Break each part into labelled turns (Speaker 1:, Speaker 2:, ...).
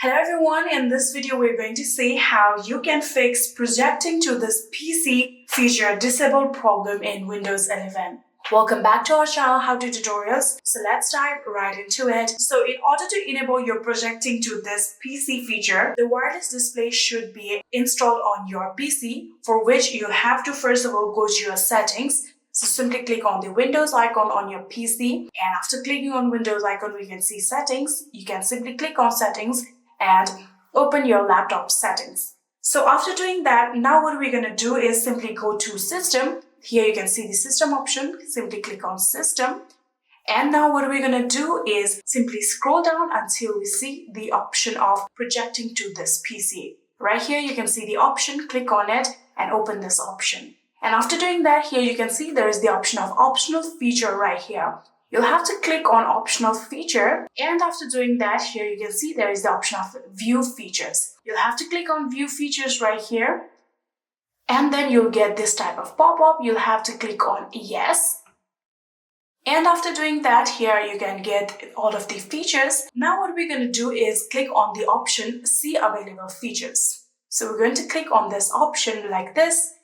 Speaker 1: Hello everyone, in this video we're going to see how you can fix projecting to this PC feature disabled problem in Windows 11. Welcome back to our channel How To Tutorials. So let's dive right into it. So in order to enable your projecting to this PC feature, the wireless display should be installed on your PC, for which you have to first of all go to your settings. So simply click on the Windows icon on your PC, and after clicking on Windows icon we can see settings. You can simply click on settings and open your laptop settings. So after doing that, now what we're going to do is simply go to system. Here you can see the system option. Simply click on system. And now what we're going to do is simply scroll down until we see the option of projecting to this PC. Right here you can see the option, click on it and open this option. And after doing that, here you can see there is the option of optional feature right here. You'll have to click on optional feature, and after doing that, here you can see there is the option of view features. You'll have to click on view features right here, and then you'll get this type of pop-up. You'll have to click on yes. And after doing that, here you can get all of the features. Now what we're going to do is click on the option see available features. So we're going to click on this option like this.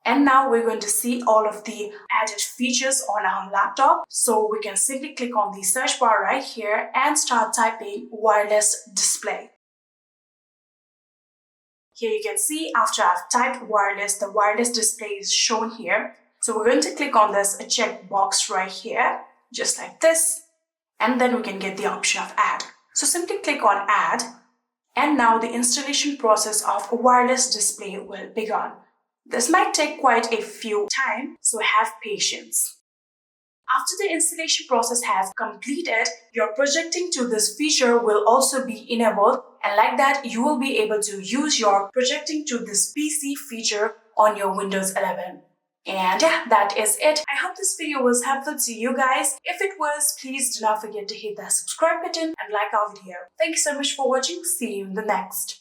Speaker 1: And now we're going to see all of the added features on our laptop. So we can simply click on the search bar right here and start typing wireless display. Here you can see after I've typed wireless, the wireless display is shown here. So we're going to click on this check box right here, just like this. And then we can get the option of add. So simply click on add. And now the installation process of a wireless display will begin. This might take quite a few time, so have patience. After the installation process has completed, your projecting to this feature will also be enabled, and like that you will be able to use your projecting to this PC feature on your Windows 11. And yeah, that is it. I hope this video was helpful to you guys. If it was, please do not forget to hit that subscribe button and like our video. Thank you so much for watching. See you in the next.